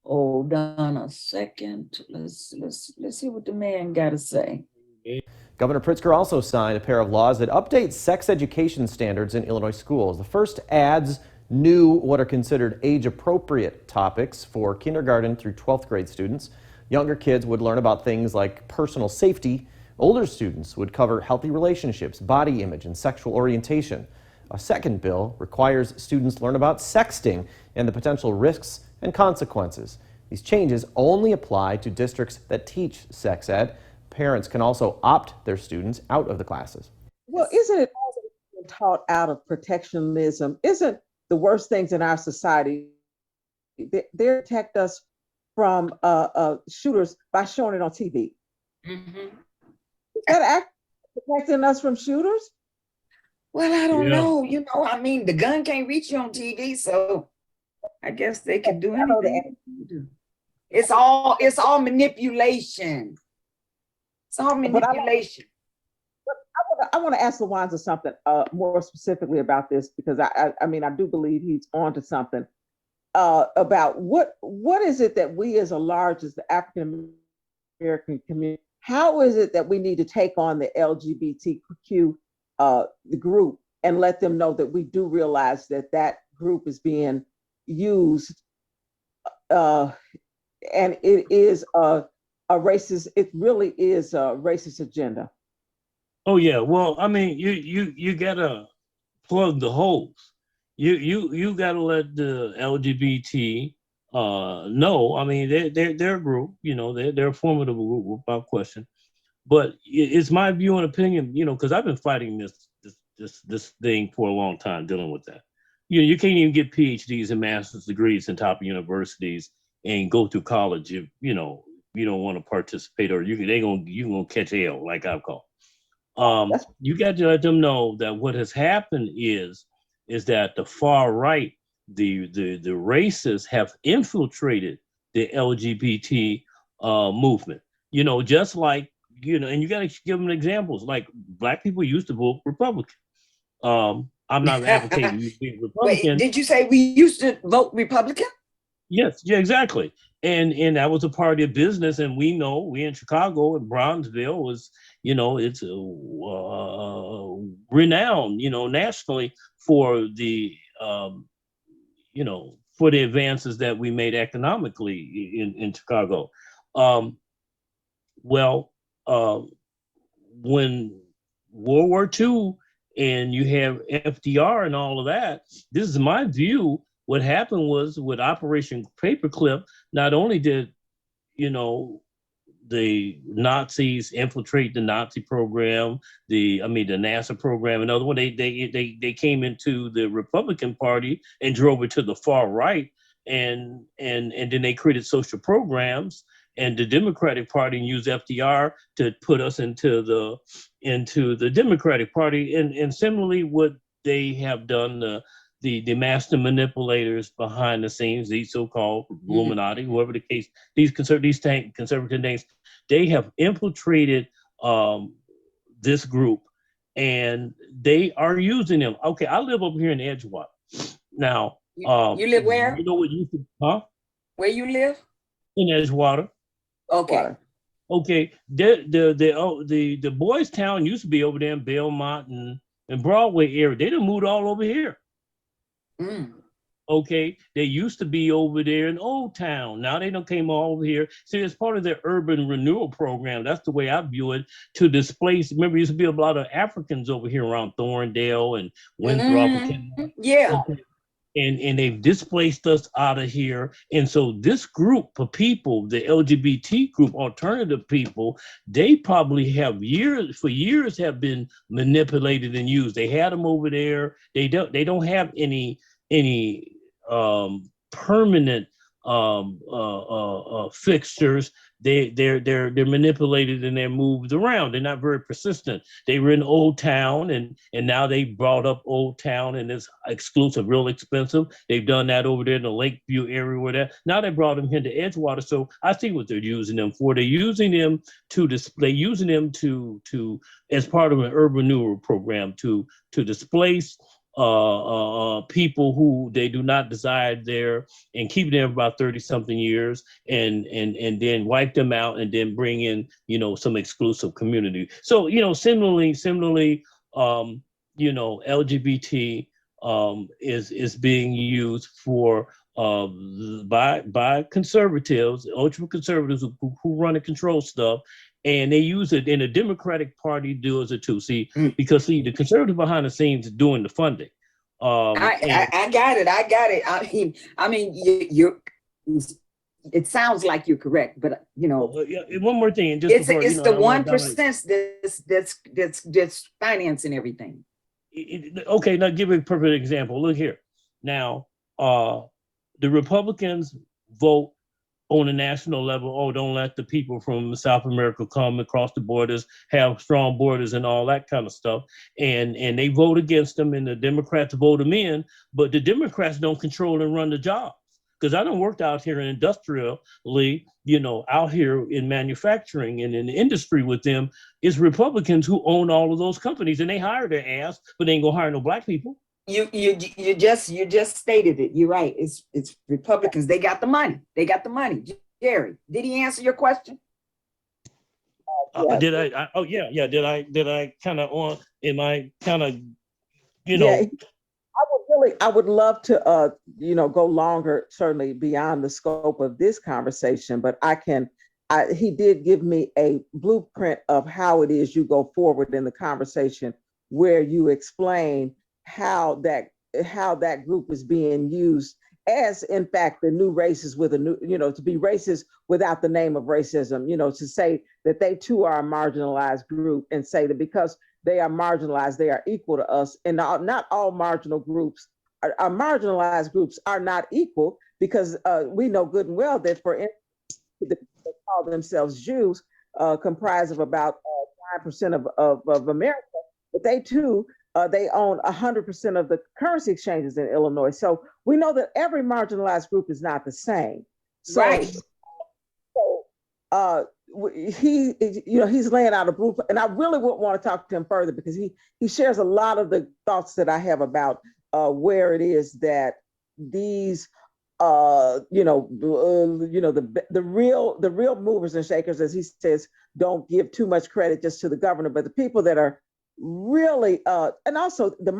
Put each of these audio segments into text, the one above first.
Hold on a second. Let's see what the man got to say. Governor Pritzker also signed a pair of laws that update sex education standards in Illinois schools. The first adds new what are considered age-appropriate topics for kindergarten through 12th grade students. Younger kids would learn about things like personal safety. Older students would cover healthy relationships, body image, and sexual orientation. A second bill requires students learn about sexting and the potential risks and consequences. These changes only apply to districts that teach sex ed. Parents can also opt their students out of the classes. Well, isn't it always taught out of protectionism? Isn't the worst things in our society, they protect us from shooters by showing it on TV? Mm-hmm. Is that act protecting us from shooters? Well, I don't know. I mean, the gun can't reach you on TV, so I guess they can do anything. It's all manipulation. It's all manipulation. I want to ask LaWanza something more specifically about this, because I mean, I do believe he's onto something about what is it that we as large as the African American community, how is it that we need to take on the LGBTQ the group and let them know that we do realize that that group is being used and it is a racist, it really is a racist agenda. Oh yeah, well, I mean, you gotta plug the holes. You gotta let the LGBT know. I mean, they're a group, they're a formidable group without question. But it's my view and opinion, because I've been fighting this thing for a long time, dealing with that. You can't even get PhDs and master's degrees in top universities and go through college if you don't want to participate, or you're gonna catch hell, like I've called. You got to let them know that what has happened is that the far right, the racists have infiltrated the LGBT movement. Just like and you got to give them examples. Like Black people used to vote Republican. I'm not advocating you being Republican. Wait, did you say we used to vote Republican? Yes, yeah, exactly. And that was a part of business, and we in Chicago and Brownsville was, it's renowned, nationally for the, for the advances that we made economically in Chicago. When World War II and you have FDR and all of that, this is my view. What happened was with Operation Paperclip, not only did, the Nazis infiltrate the Nazi program, the NASA program, another one, they came into the Republican Party and drove it to the far right, and then they created social programs, and the Democratic Party used FDR to put us into the Democratic Party, and similarly what they have done. The master manipulators behind the scenes, these so-called Illuminati, whoever the case, these conservative names, they have infiltrated this group, and they are using them. Okay, I live over here in Edgewater. Now, you live where? You know what you could, huh? Where you live? In Edgewater. Okay. Okay. The Boys Town used to be over there in Belmont and Broadway area. They done moved all over here. Okay, they used to be over there in Old Town. Now they don't came all over here. See, it's part of their urban renewal program. That's the way I view it. To displace. Remember, there used to be a lot of Africans over here around Thorndale and Winthrop. Yeah. Okay. And they've displaced us out of here. And so this group of people, the LGBT group, alternative people, they probably have years have been manipulated and used. They had them over there. They don't have any permanent fixtures. They're manipulated and they're moved around. They're not very persistent. They were in Old Town and now they brought up Old Town and it's exclusive, real expensive. They've done that over there in the Lakeview area where that. Now they brought them into Edgewater. So I see what they're using them for. They're using them to display, using them to as part of an urban renewal program to displace people who they do not desire there and keep them about 30 something years and then wipe them out and then bring in, some exclusive community. So, similarly, LGBT is being used for by conservatives, ultra conservatives who run and control stuff, and they use it in the Democratic Party does it too. Because the conservative behind the scenes is doing the funding. I got it. I mean, you're. It sounds like you're correct, but one more thing, just it's the 1% that's financing everything. Okay, now give a perfect example. Look here. Now, the Republicans vote on a national level. Oh, don't let the people from South America come across the borders, have strong borders and all that kind of stuff. And they vote against them and the Democrats vote them in, but the Democrats don't control and run the jobs. Because I done worked out here in industrially, out here in manufacturing and in the industry with them, is Republicans who own all of those companies and they hire their ass, but they ain't gonna hire no black people. You just stated it. You're right. It's Republicans. They got the money. Jerry, did he answer your question? Did I? Oh yeah. Did I kind of am I kind of, Yeah, I would love to, go longer, certainly beyond the scope of this conversation, but he did give me a blueprint of how it is you go forward in the conversation where you explain how that group is being used as, in fact, the new races with a new, to be racist without the name of racism, to say that they too are a marginalized group and say that because they are marginalized, they are equal to us. And not all marginal groups are marginalized groups are not equal, because we know good and well that, for instance, they call themselves Jews, comprise of about 9% of America, but they too, they own 100% of the currency exchanges in Illinois. So we know that every marginalized group is not the same. So, right. So he's laying out a blueprint, and I really would want to talk to him further because he shares a lot of the thoughts that I have about where it is that these the real movers and shakers, as he says, don't give too much credit just to the governor, but the people that are really and also the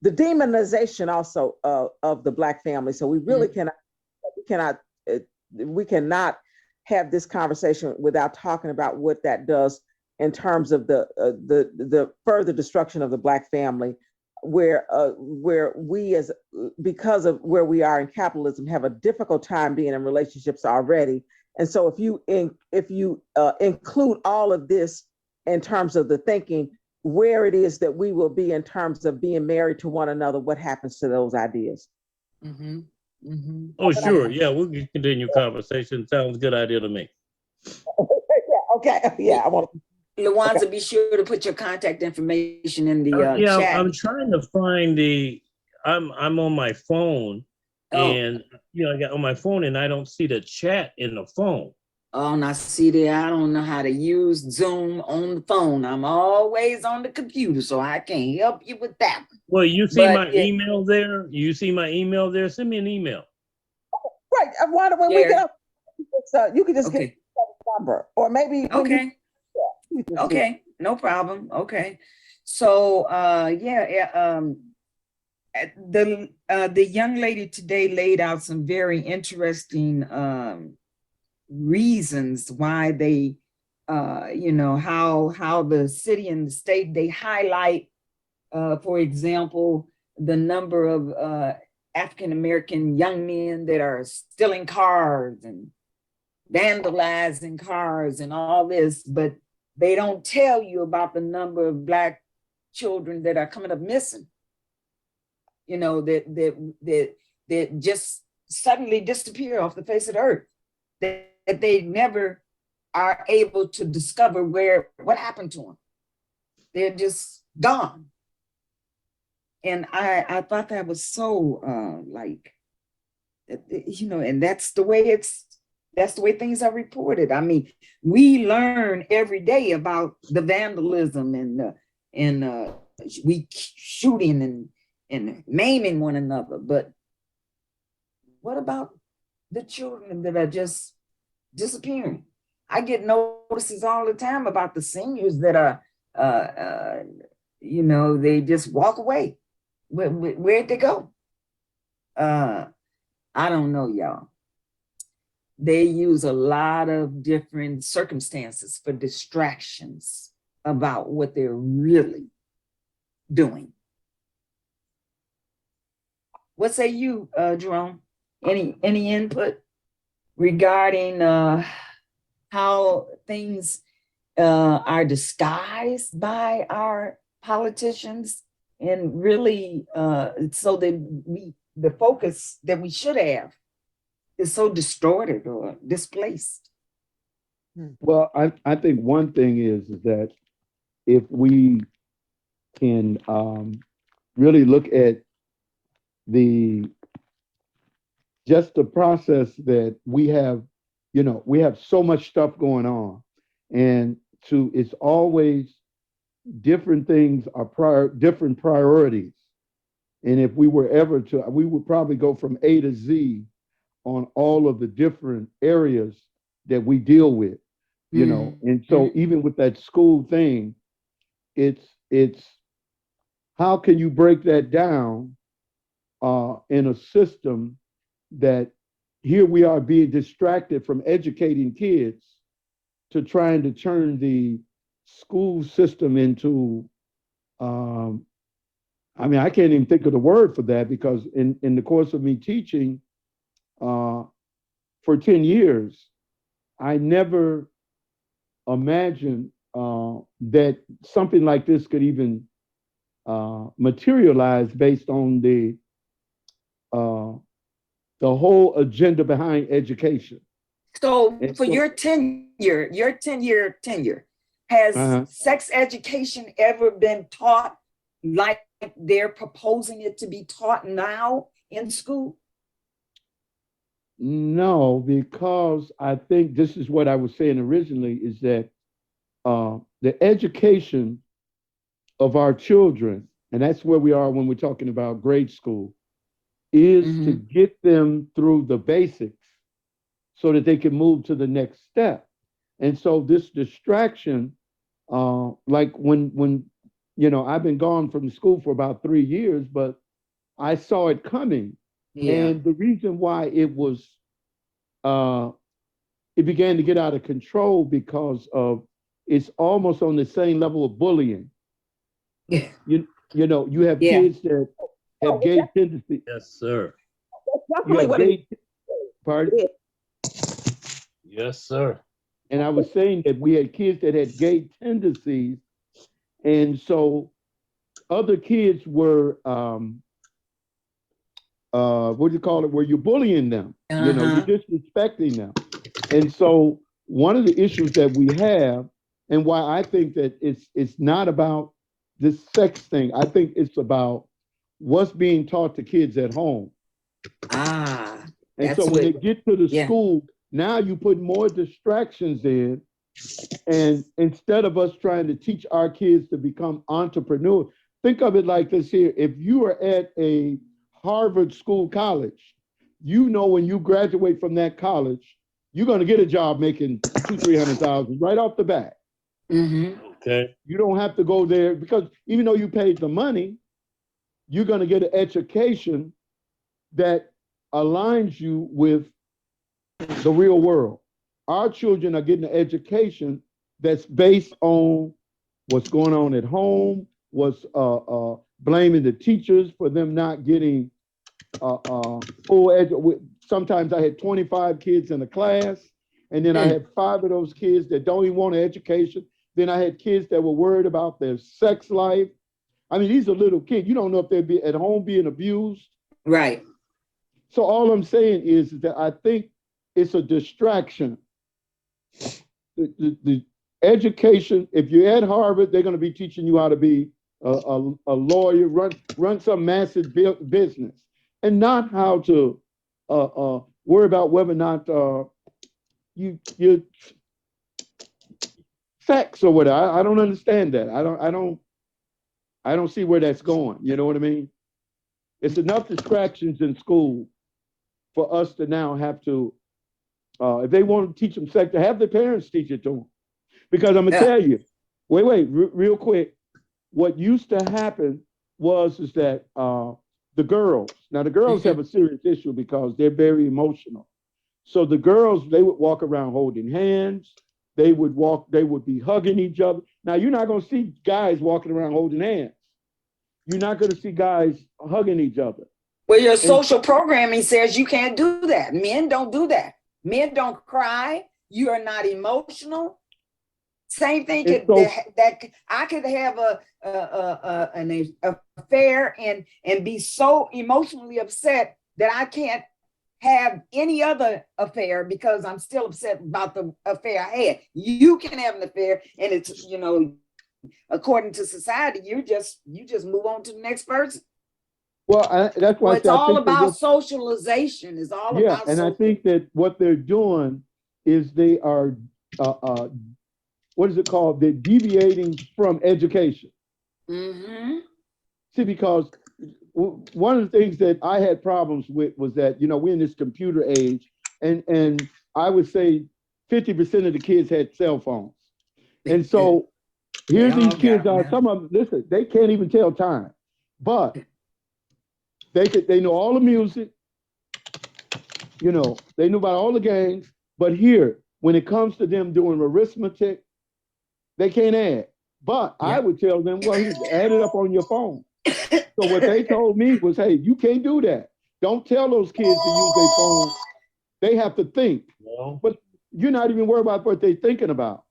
demonization also of the Black family. So we really we cannot have this conversation without talking about what that does in terms of the further destruction of the Black family, where we, as because of where we are in capitalism, have a difficult time being in relationships already. And so if you include all of this in terms of the thinking, where it is that we will be in terms of being married to one another, what happens to those ideas? Mm-hmm. Mm-hmm. Oh, sure. Yeah, we'll continue conversation. Sounds good idea to me. Yeah, okay. Yeah, I want to. Lawanza, be sure to put your contact information in the chat. I'm trying to find I'm on my phone, and I got on my phone and I don't see the chat in the phone. Oh, now see there, I don't know how to use Zoom on the phone. I'm always on the computer, so I can't help you with that. Well, you see my email there? You see my email there? Send me an email. Right. Why don't we get up? You can just get the number, or maybe. Okay. Okay. No problem. Okay. So The young lady today laid out some very interesting reasons why they how the city and the state, they highlight for example the number of African American young men that are stealing cars and vandalizing cars and all this, but they don't tell you about the number of Black children that are coming up missing, that just suddenly disappear off the face of the earth, that they never are able to discover what happened to them. They're just gone. And I thought that was so and that's the way things are reported. I mean, we learn every day about the vandalism and we shooting and maiming one another. But what about the children that are just disappearing? I get notices all the time about the seniors that are, they just walk away. Where'd they go? I don't know, y'all. They use a lot of different circumstances for distractions about what they're really doing. What say you, Jerome? Any input regarding how things are disguised by our politicians, and really so that the focus that we should have is so distorted or displaced? Well, I think one thing is that if we can really look at just the process that we have, we have so much stuff going on, and it's always different things are different priorities. And if we were ever we would probably go from A to Z on all of the different areas that we deal with, And so even with that school thing, it's how can you break that down in a system that here we are being distracted from educating kids to trying to turn the school system into, I can't even think of the word for that, because in the course of me teaching for 10 years, I never imagined that something like this could even materialize based on the whole agenda behind education. So for your 10-year tenure, has sex education ever been taught like they're proposing it to be taught now in school? No, because I think this is what I was saying originally, is that the education of our children, and that's where we are when we're talking about grade school, is to get them through the basics so that they can move to the next step. And so this distraction, like when I've been gone from the school for about 3 years, but I saw it coming. Yeah. And the reason why it began to get out of control because of it's almost on the same level of bullying. Yeah. You have kids that have gay tendencies. Yes, sir. Pardon? Yes, sir. And I was saying that we had kids that had gay tendencies, and so other kids were what do you call it? Where you're bullying them, you're disrespecting them. And so one of the issues that we have, and why I think that it's not about this sex thing, I think it's about what's being taught to kids at home. And so when they get to the school, now you put more distractions in, and instead of us trying to teach our kids to become entrepreneurs, think of it like this here. If you are at a Harvard school college, when you graduate from that college, you're going to get a job making $200,000-300,000 right off the bat. Okay. You don't have to go there, because even though you paid the money, you're going to get an education that aligns you with the real world. Our children are getting an education that's based on what's going on at home, what's blaming the teachers for them not getting full education. Sometimes I had 25 kids in a class, and then I had 5 of those kids that don't even want an education. Then I had kids that were worried about their sex life. I mean, these are little kids. You don't know if they'd be at home being abused. Right. So all I'm saying is that I think it's a distraction. The education, if you're at Harvard, they're going to be teaching you how to be a lawyer, run some massive business, and not how to worry about whether or not you sex or whatever. I don't understand that. I don't see where that's going. You know what I mean? It's enough distractions in school for us to now have to, if they want to teach them sex, to have their parents teach it to them. Because I'm gonna tell you, real quick, what used to happen is that the girls have a serious issue because they're very emotional. So the girls, they would walk around holding hands. They would be hugging each other. Now you're not gonna see guys walking around holding hands. You're not gonna see guys hugging each other. Well, your social programming says you can't do that. Men don't do that. Men don't cry. You are not emotional. Same thing that I could have an affair and be so emotionally upset that I can't have any other affair because I'm still upset about the affair I had. You can have an affair and it's, you know, according to society, you just move on to the next person. Well, that's why it's all about socialization. It's all about and I think that what they're doing is they are what is it called? They're deviating from education. Mm-hmm. See, because one of the things that I had problems with was that, you know, we're in this computer age, and I would say 50% of the kids had cell phones. And so here these kids are, some of them, listen, they can't even tell time, but they know all the music, you know, they know about all the games, but here, when it comes to them doing arithmetic, they can't add. But I would tell them, well, add it up on your phone. So what they told me was, hey, you can't do that. Don't tell those kids to use their phone. They have to think. No. But you're not even worried about what they're thinking about.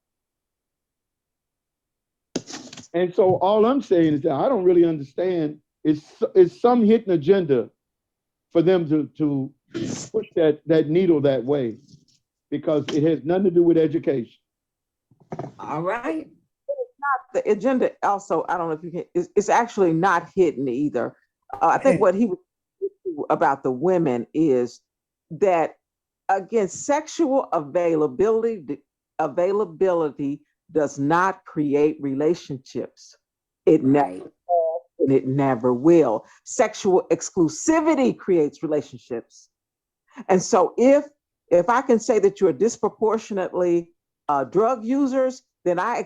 And so all I'm saying is that I don't really understand. It's some hidden agenda for them to push that needle that way, because it has nothing to do with education. All right. The agenda also, I don't know if you can, it's actually not hidden either. I think what he was about the women is that, again, sexual availability does not create relationships. It never has, and it never will. Sexual exclusivity creates relationships. And so if I can say that you're disproportionately drug users, then I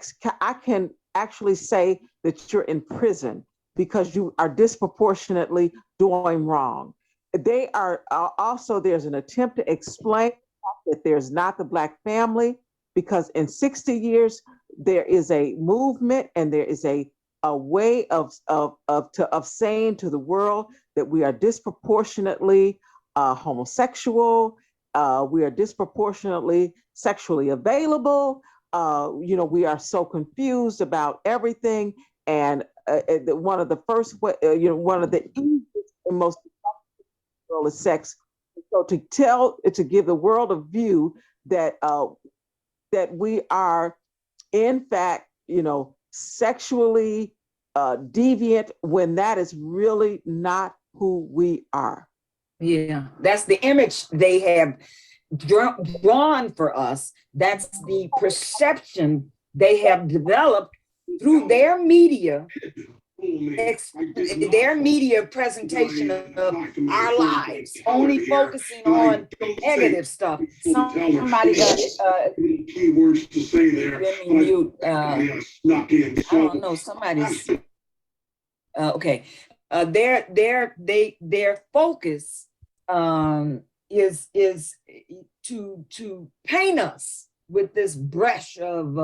can actually say that you're in prison because you are disproportionately doing wrong. They are also, there's an attempt to explain that there's not the Black family, because in 60 years, there is a movement and there is a way of saying to the world that we are disproportionately homosexual, we are disproportionately sexually available. You know, we are so confused about everything. And one of the first, one of the easiest and most world is sex. So to give the world a view that that we are, in fact, you know, sexually deviant, when that is really not who we are. Yeah, that's the image they have drawn for us. That's the perception they have developed through their media, presentation of our lives, only focusing on negative stuff. Somebody, keywords to say there. let me mute. I don't know, somebody's, okay. their focus is to paint us with this brush of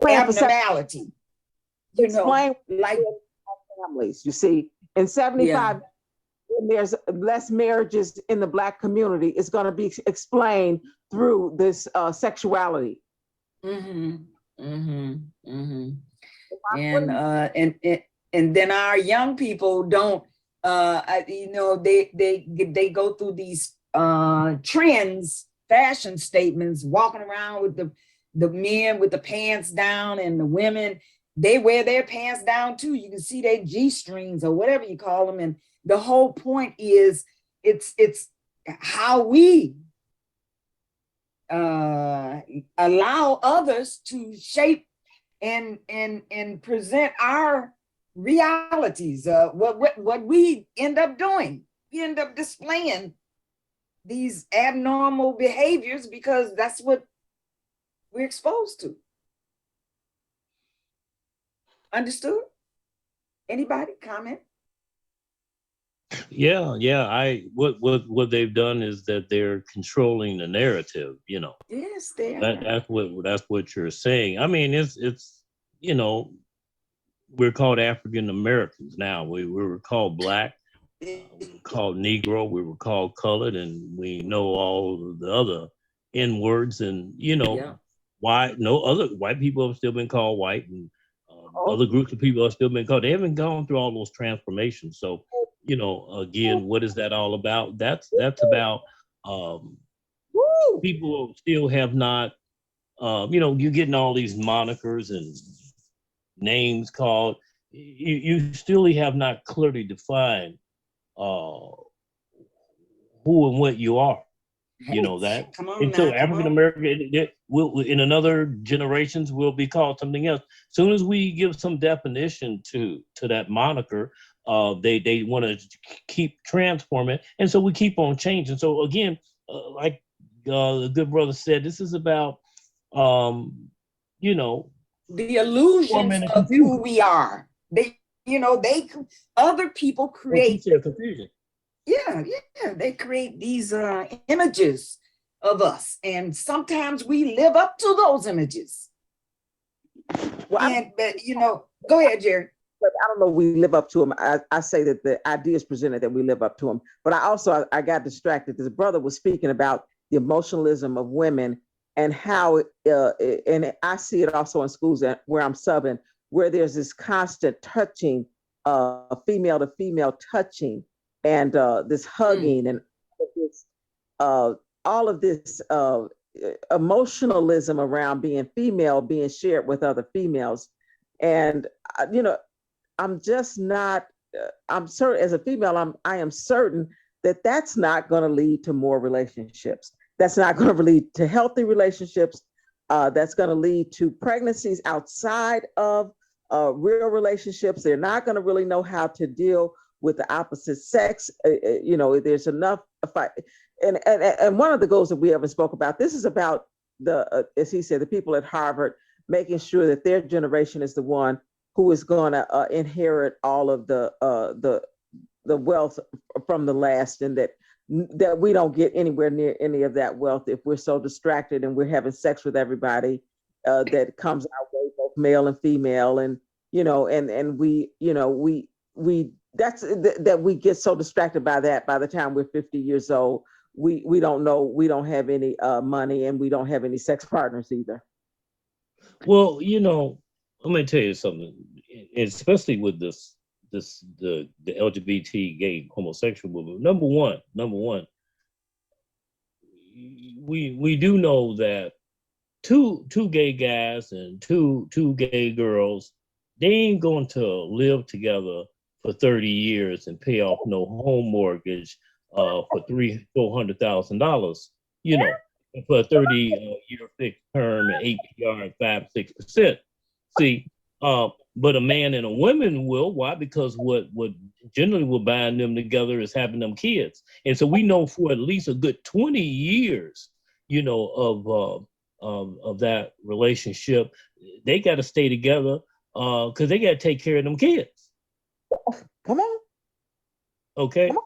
abnormality. You know, like families. You see, in 75, when there's less marriages in the Black community, it's going to be explained through this sexuality. And then our young people don't, you know, they go through these trends, fashion statements, walking around with the men with the pants down, and the women, they wear their pants down too. You can see their G-strings or whatever you call them. And the whole point is it's how we allow others to shape and present our realities. What we end up doing, we end up displaying these abnormal behaviors because that's what we're exposed to. Understood? Anybody comment? Yeah. What they've done is that they're controlling the narrative, you know. Yes, they are. That's what you're saying. I mean, it's you know, we're called African Americans now. We were called Black, we were called Negro, we were called colored, and we know all the other N words, and you know, why no other white people have still been called white, and other groups of people have still been called. They haven't gone through all those transformations. So, you know, again, what is that all about? That's about people still have not, you know, you're getting all these monikers and names called. You still have not clearly defined who and what you are. You know that. And so African American will in another generations will be called something else. As soon as we give some definition to that moniker, they want to keep transforming, and so we keep on changing. So again, like the good brother said, this is about you know, the illusions of who we are. Other people create confusion. Yeah, they create these images of us, and sometimes we live up to those images. Well, go ahead, Jerry. I don't know if we live up to them. I say that the ideas presented that we live up to them, but I got distracted. This brother was speaking about the emotionalism of women and how, and I see it also in schools where I'm subbing, where there's this constant touching, female to female touching, and this hugging and all of this emotionalism around being female being shared with other females. And I'm just not, I'm certain as a female, I am certain that that's not going to lead to more relationships. That's not going to lead to healthy relationships. That's going to lead to pregnancies outside of real relationships. They're not going to really know how to deal with the opposite sex. There's enough fight. And one of the goals that we ever spoke about, this is about as he said, the people at Harvard, making sure that their generation is the one who is going to inherit all of the wealth from the last, and that we don't get anywhere near any of that wealth if we're so distracted and we're having sex with everybody that comes our way, both male and female, and we that's that we get so distracted by that. By the time we're 50 years old, we don't know, we don't have any money, and we don't have any sex partners either. Well, I'm going to tell you something, especially with the LGBT gay homosexual movement. Number one, we do know that two gay guys and two gay girls, they ain't going to live together for 30 years and pay off no home mortgage for $300,000-$400,000, for a 30-year fixed term and APR at 5-6%. See, but a man and a woman will. Why? Because what generally will bind them together is having them kids. And so we know for at least a good 20 years, of that relationship, they got to stay together because they got to take care of them kids. Come on. Okay. Come on.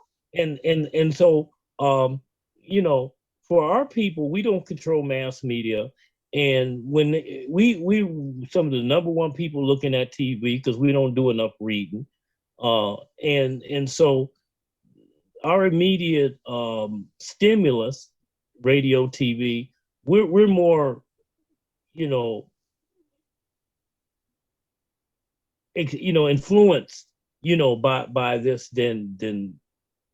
And so you know, for our people, we don't control mass media. And when we some of the number one people looking at TV because we don't do enough reading. And so our immediate stimulus, radio, TV, we're more, you know, influenced, by this than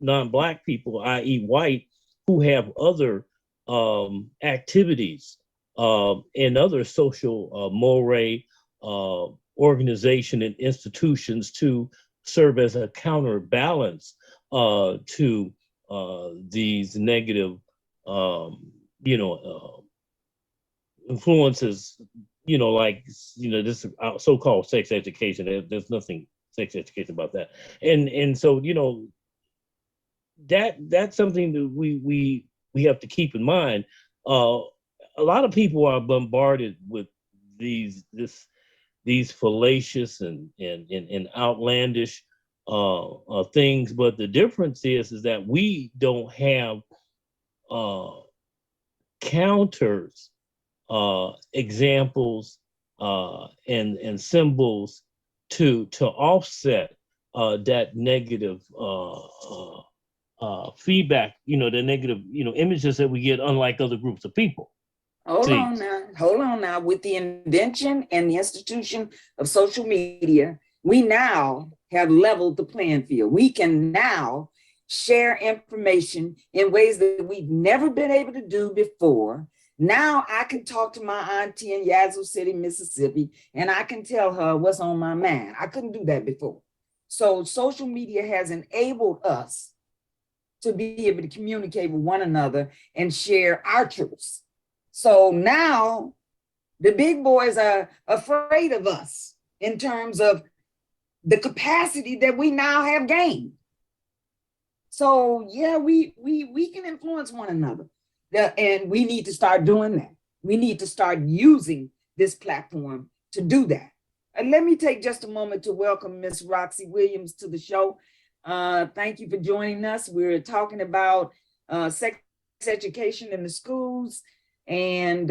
non-black people, i.e., white, who have other activities and other social moray organization and institutions to serve as a counterbalance to these negative, you know, influences, like, this so-called sex education. There's nothing sex education about that. And so, that's something that we have to keep in mind. A lot of people are bombarded with these fallacious and outlandish things, but the difference is that we don't have counters, examples, and symbols to offset that negative feedback, the negative, images that we get, unlike other groups of people. Hold on now. With the invention and the institution of social media, we now have leveled the playing field. We can now share information in ways that we've never been able to do before. Now I can talk to my auntie in Yazoo City, Mississippi, and I can tell her what's on my mind. I couldn't do that before. So social media has enabled us to be able to communicate with one another and share our truths. So now the big boys are afraid of us in terms of the capacity that we now have gained. So yeah, we can influence one another, and we need to start doing that. We need to start using this platform to do that. And let me take just a moment to welcome Miss Roxy Williams to the show. Thank you for joining us. We're talking about sex education in the schools and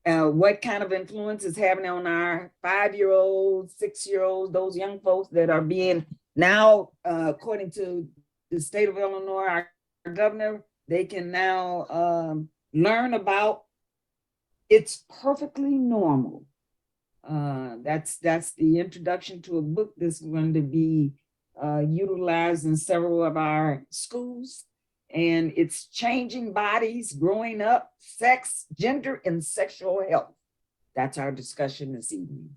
what kind of influence is having on our 5-year-olds, 6-year-olds, those young folks that are being now, according to the state of Illinois, our governor, they can now learn about it's perfectly normal. That's the introduction to a book that's going to be utilized in several of our schools. And it's changing bodies, growing up, sex, gender, and sexual health. That's our discussion this evening.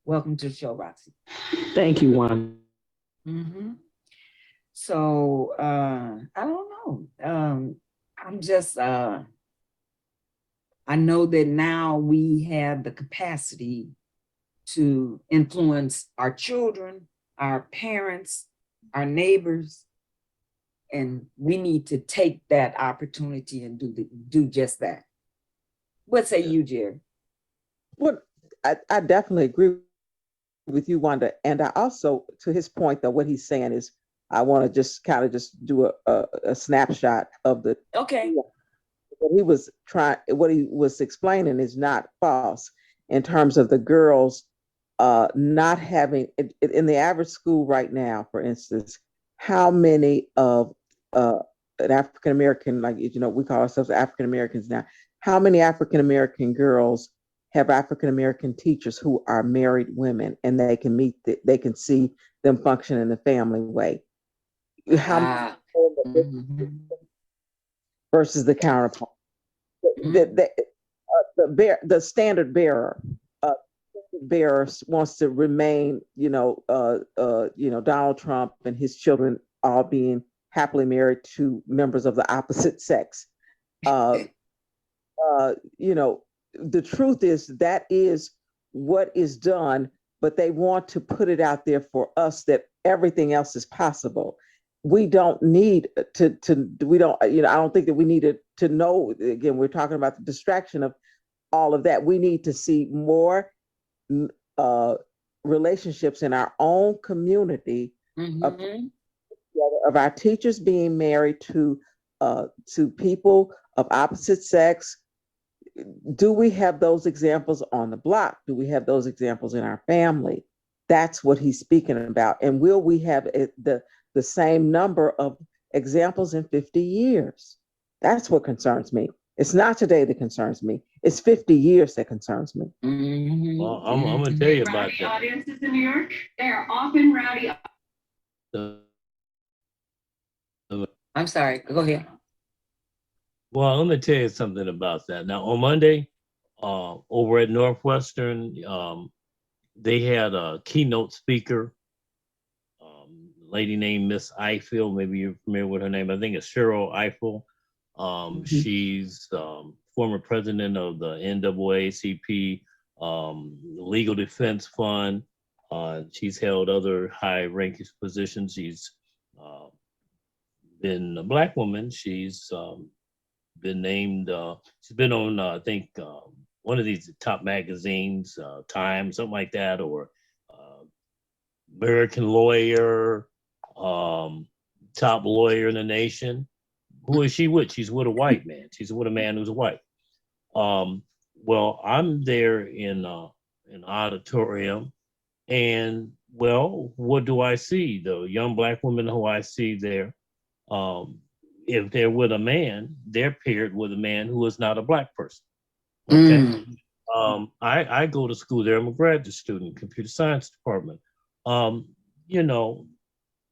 Welcome to the show, Roxy. Thank you, Juan. So I don't know. I'm just I know that now we have the capacity to influence our children, our parents, our neighbors, and we need to take that opportunity and do just that. What say you, Jerry? Well, I definitely agree with you, Wanda. And I also, to his point, though, what he's saying is, I want to just kind of just do a snapshot of the. Okay. What he was explaining is not false in terms of the girls not having, in the average school right now, for instance, how many of an African American, like, we call ourselves African Americans now, how many African American girls have African American teachers who are married women, and they can see them function in the family way? How many versus the counterpart? The standard bearer wants to remain, Donald Trump and his children all being happily married to members of the opposite sex. The truth is that is what is done, but they want to put it out there for us that everything else is possible. We don't need I don't think that we needed to know. Again, we're talking about the distraction of all of that. We need to see more relationships in our own community of, Mhm. of our teachers being married to people of opposite sex. Do we have those examples on the block? Do we have those examples in our family? That's what he's speaking about. And will we have the same number of examples in 50 years? That's what concerns me. It's not today that concerns me. It's 50 years that concerns me. Mhm. Well, I'm gonna tell you about Rowdy that. audiences in New York, they are often rowdy. I'm sorry. Go ahead. Well, let me tell you something about that. Now, on Monday, over at Northwestern, they had a keynote speaker, lady named Miss Eiffel. Maybe you're familiar with her name. I think it's Cheryl Eiffel. She's former president of the NAACP Legal Defense Fund. She's held other high-ranking positions. She's been a Black woman. She's been named, she's been on, I think, one of these top magazines, Time, something like that, or American Lawyer, top lawyer in the nation. Who is she with? She's with a white man. She's with a man who's white. Well, I'm there in an auditorium, and well, what do I see? The young Black women who I see there, if they're with a man, they're paired with a man who is not a Black person. Okay. I go to school there. I'm a graduate student, computer science department. You know,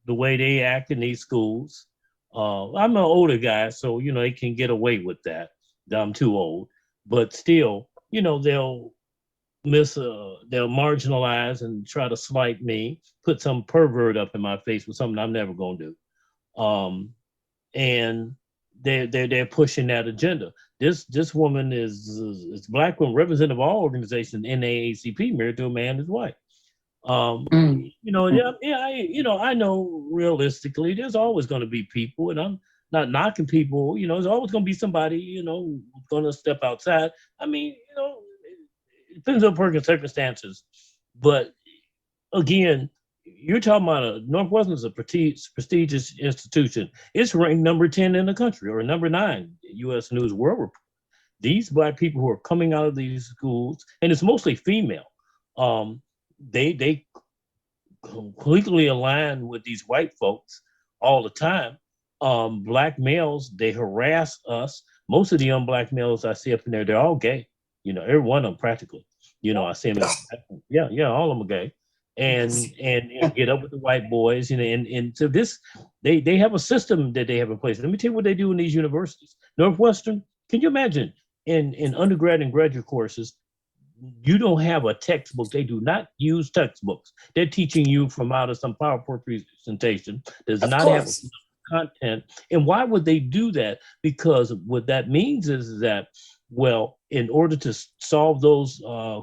the way they act in these schools, I'm an older guy, so, you know, they can get away with that. I'm too old, but still, you know, they'll marginalize and try to slight me, put some pervert up in my face with something I'm never going to do. And they're pushing that agenda. This woman is Black woman, representative of all organizations, NAACP, married to a man who's white. You know, I know realistically, there's always going to be people, and I'm not knocking people. You know, there's always going to be somebody, you know, going to step outside. I mean, you know, it depends on circumstances, but again, you're talking about Northwestern is a prestigious institution. It's ranked number 10 in the country, or number 9, U.S. News World Report. These Black people who are coming out of these schools, and it's mostly female, they completely align with these white folks all the time. Black males, they harass us. Most of the young Black males I see up in there, they're all gay. You know, every one of them practically. You know, I see them. Yeah, all of them are gay. And get up with the white boys, you know, and so this, they have a system that they have in place. Let me tell you what they do in these universities. Northwestern, can you imagine in undergrad and graduate courses, you don't have a textbook. They do not use textbooks. They're teaching you from out of some PowerPoint presentation. Does not have content. And why would they do that? Because what that means is that, well, in order to solve those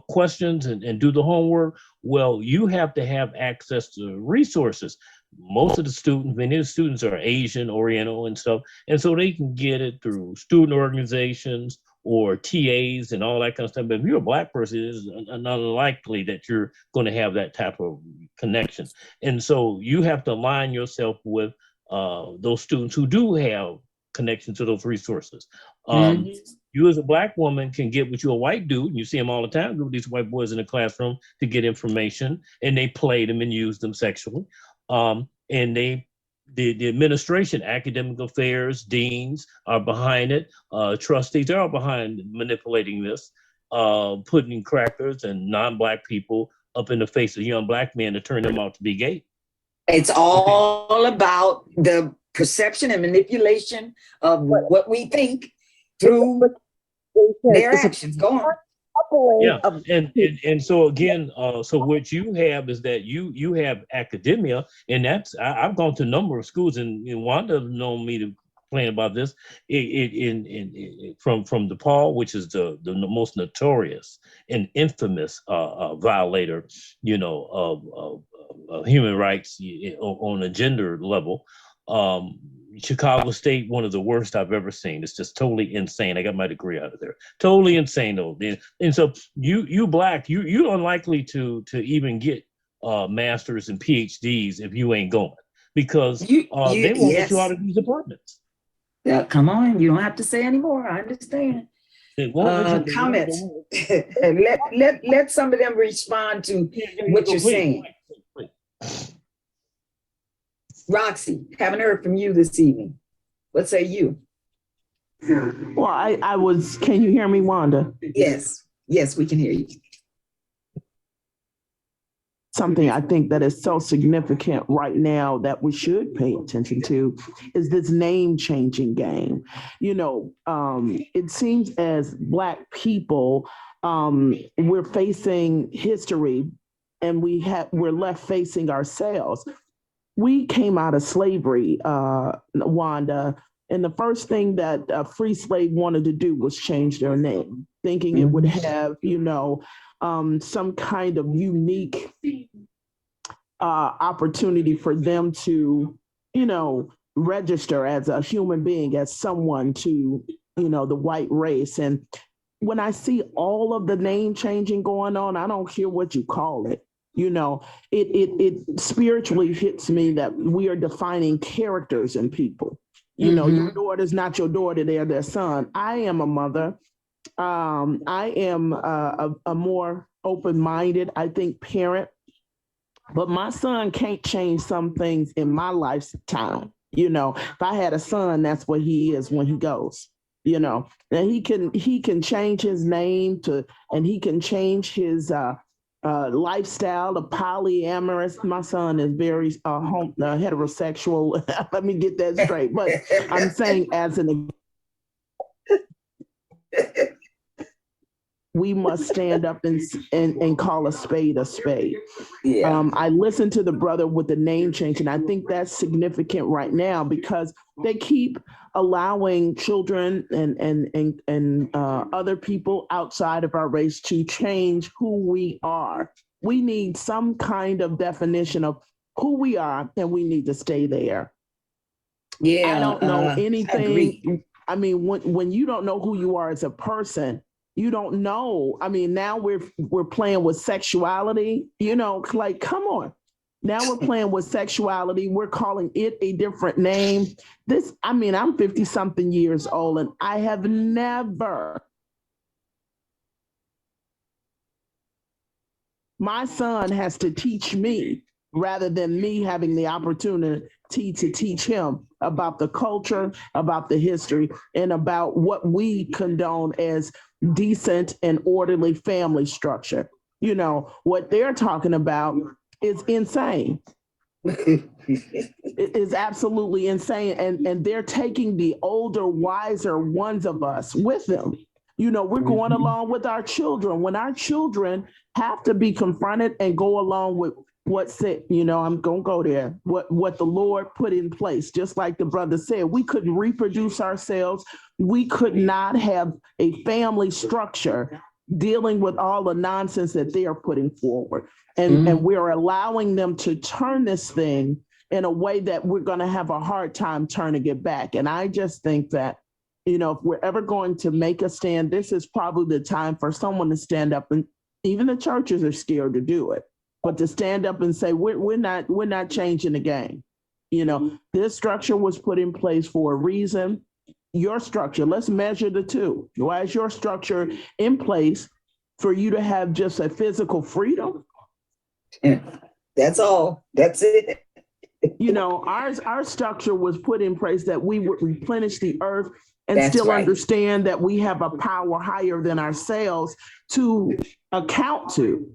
questions and do the homework, well, you have to have access to resources. Most of the students, many of the students are Asian, Oriental, and stuff. And so they can get it through student organizations or TAs and all that kind of stuff. But if you're a Black person, it's unlikely that you're going to have that type of connection. And so you have to align yourself with those students who do have connection to those resources. You as a Black woman can get with you a white dude, and you see them all the time, with these white boys in the classroom to get information, and they play them and use them sexually. And the administration, academic affairs, deans are behind it, trustees, they're all behind manipulating this, putting crackers and non-Black people up in the face of young Black men to turn them out to be gay. It's all about the perception and manipulation of what we think through their actions. Go on. Yeah, and so again, so what you have is that you have academia, and that's I've gone to a number of schools, and Wanda known me to complain about this. From DePaul, which is the most notorious and infamous violator, you know, of human rights on a gender level. Chicago State, one of the worst I've ever seen. It's just totally insane. I got my degree out of there. Totally insane though. And so you Black, you're unlikely to even get masters and PhDs if you ain't going, because they won't let you out of these apartments. Yeah, come on, you don't have to say anymore. I understand. They won't let you comments. let some of them respond to what you're saying. Roxy, haven't heard from you this evening. What say you? Well, I was, can you hear me, Wanda? Yes, we can hear you. Something I think that is so significant right now that we should pay attention to is this name changing game. You know, it seems as Black people, we're facing history and we're left facing ourselves. We came out of slavery, Wanda, and the first thing that a free slave wanted to do was change their name, thinking it would have, some kind of unique opportunity for them to, register as a human being, as someone to, the white race. And when I see all of the name changing going on, I don't care what you call it. It spiritually hits me that we are defining characters in people. Your daughter's not your daughter, they're their son. I am a mother. I am a more open-minded, I think, parent. But my son can't change some things in my lifetime. If I had a son, that's what he is when he goes. And he can change his name and he can change his lifestyle of polyamorous. My son is very heterosexual. Let me get that straight. But I'm saying we must stand up and call a spade a spade. Yeah. I listened to the brother with the name change, and I think that's significant right now because they keep allowing children and other people outside of our race to change who we are. We need some kind of definition of who we are, and we need to stay there. Yeah, I don't know anything. I mean, when you don't know who you are as a person, you don't know. I mean, now we're playing with sexuality, like, come on. Now we're playing with sexuality. We're calling it a different name. I'm 50 something years old and I have never. My son has to teach me rather than me having the opportunity to teach him about the culture, about the history, and about what we condone as decent and orderly family structure. What they're talking about is insane. It is absolutely insane. And they're taking the older, wiser ones of us with them. We're going along with our children. When our children have to be confronted and go along with what's it, I'm going to go there, what the Lord put in place, just like the brother said, we couldn't reproduce ourselves. We could not have a family structure dealing with all the nonsense that they are putting forward. And we're allowing them to turn this thing in a way that we're going to have a hard time turning it back. And I just think that, if we're ever going to make a stand, this is probably the time for someone to stand up, and even the churches are scared to do it. But to stand up and say, we're not changing the game. This structure was put in place for a reason. Your structure, let's measure the two. Why is your structure in place for you to have just a physical freedom? That's all. That's it. Our structure was put in place that we would replenish the earth and still understand that we have a power higher than ourselves to account to.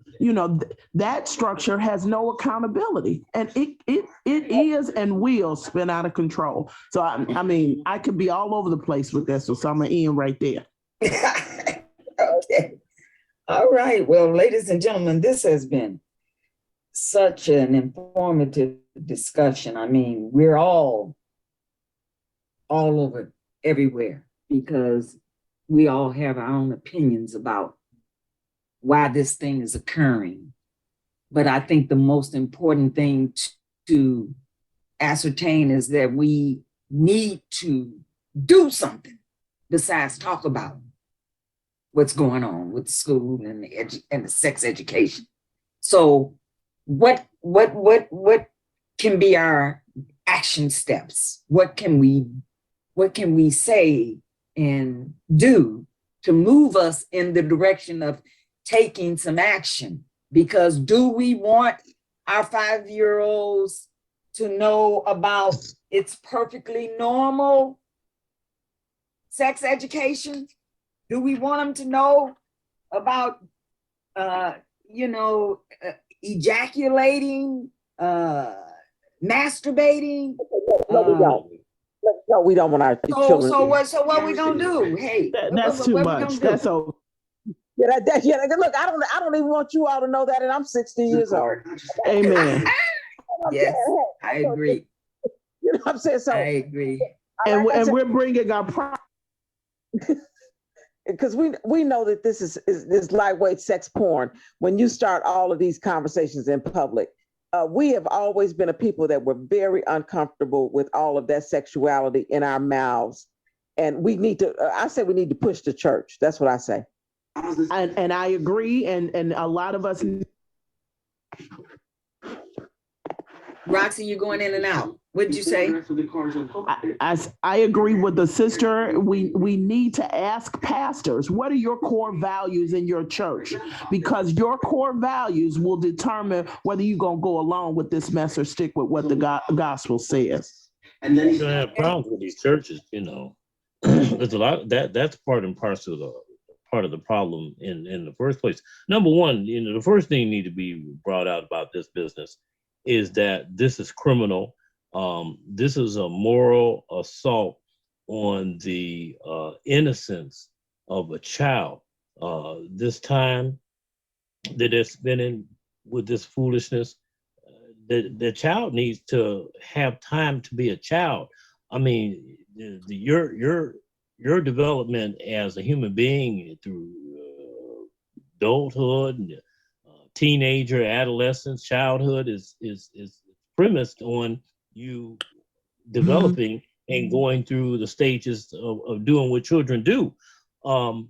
That structure has no accountability, and it is and will spin out of control. So I could be all over the place with this, so I'm gonna end right there. Okay. All right. Well, ladies and gentlemen, this has been such an informative discussion. I mean, we're all over everywhere because we all have our own opinions about why this thing is occurring. But I think the most important thing to ascertain is that we need to do something besides talk about what's going on with school and the sex education. So what can be our action steps? What can we say and do to move us in the direction of taking some action? Because do we want our 5-year-olds to know about it's perfectly normal sex education? Do we want them to know about, ejaculating, masturbating? No, we don't. No, we don't want our children. So what we gonna do? Hey, That's too what much. we gonna That's do? so. Yeah, look, I don't even want you all to know that, and I'm 60 years old. Amen. Yes, I agree. You know what I'm saying? So I agree. And we're bringing our because we know that this is lightweight sex porn. When you start all of these conversations in public, we have always been a people that were very uncomfortable with all of that sexuality in our mouths, and we need to. I say we need to push the church. That's what I say. And I agree, and a lot of us. Roxy, you're going in and out. What did you say? I agree with the sister. We need to ask pastors, what are your core values in your church? Because your core values will determine whether you're going to go along with this mess or stick with what the gospel says. And then you're going to have problems with these churches, There's a lot that's part and parcel of the problem in the first place. Number one, the first thing need to be brought out about this business is that this is criminal. This is a moral assault on the innocence of a child. This time that it's been in with this foolishness, the child needs to have time to be a child. I mean, your development as a human being through adulthood and teenager, adolescence, childhood is premised on you developing and going through the stages of doing what children do. I want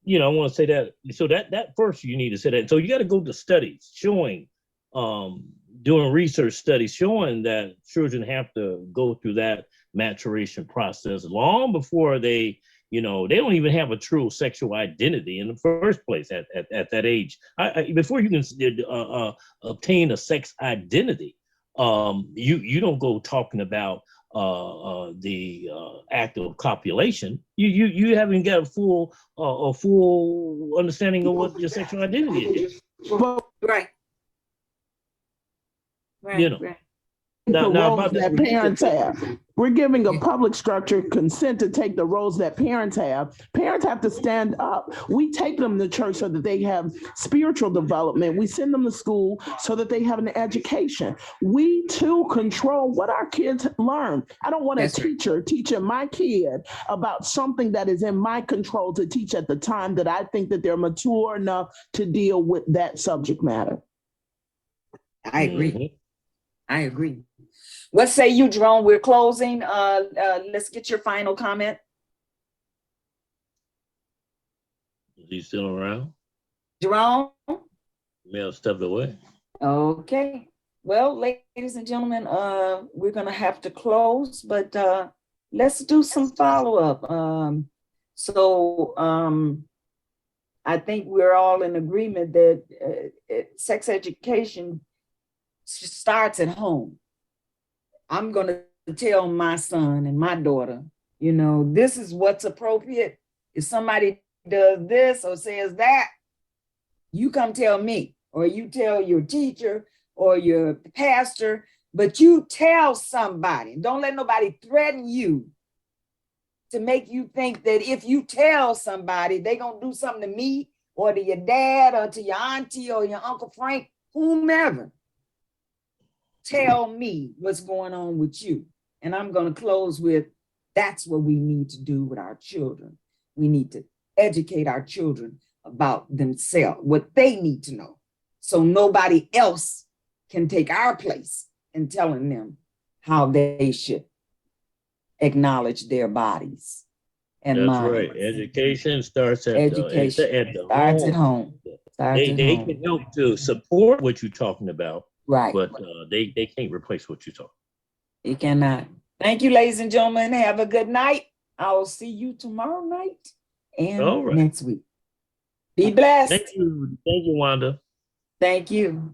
to say that. So that first you need to say that. So you got to go to studies showing, doing research studies showing that children have to go through that maturation process long before they don't even have a true sexual identity in the first place at that age. Before you can obtain a sex identity, you don't go talking about the act of copulation. You haven't got a full understanding of what your sexual identity is. Right. Right. The roles that parents have. We're giving a public structure consent to take the roles that parents have. Parents have to stand up. We take them to church so that they have spiritual development. We send them to school so that they have an education. We too control what our kids learn. I don't want a teacher teaching my kid about something that is in my control to teach at the time that I think that they're mature enough to deal with that subject matter. I agree. Mm-hmm. I agree. What say you, Jerome? We're closing. Let's get your final comment. Is he still around? Jerome? May have stepped away. Okay. Well, ladies and gentlemen, we're going to have to close, but let's do some follow-up. I think we're all in agreement that sex education starts at home. I'm going to tell my son and my daughter, this is what's appropriate. If somebody does this or says that, you come tell me, or you tell your teacher or your pastor, but you tell somebody. Don't let nobody threaten you to make you think that if you tell somebody, they're going to do something to me or to your dad or to your auntie or your Uncle Frank, whomever. Tell me what's going on with you. And I'm going to close with, that's what we need to do with our children. We need to educate our children about themselves, what they need to know, so nobody else can take our place in telling them how they should acknowledge their bodies and minds. That's right. Education starts at Education the starts at home. They can help to support what you're talking about. Right. but they can't replace what you taught. You cannot. Thank you, ladies and gentlemen. Have a good night. I'll see you tomorrow night and All right. next week. Be blessed. Thank you, Wanda. Thank you.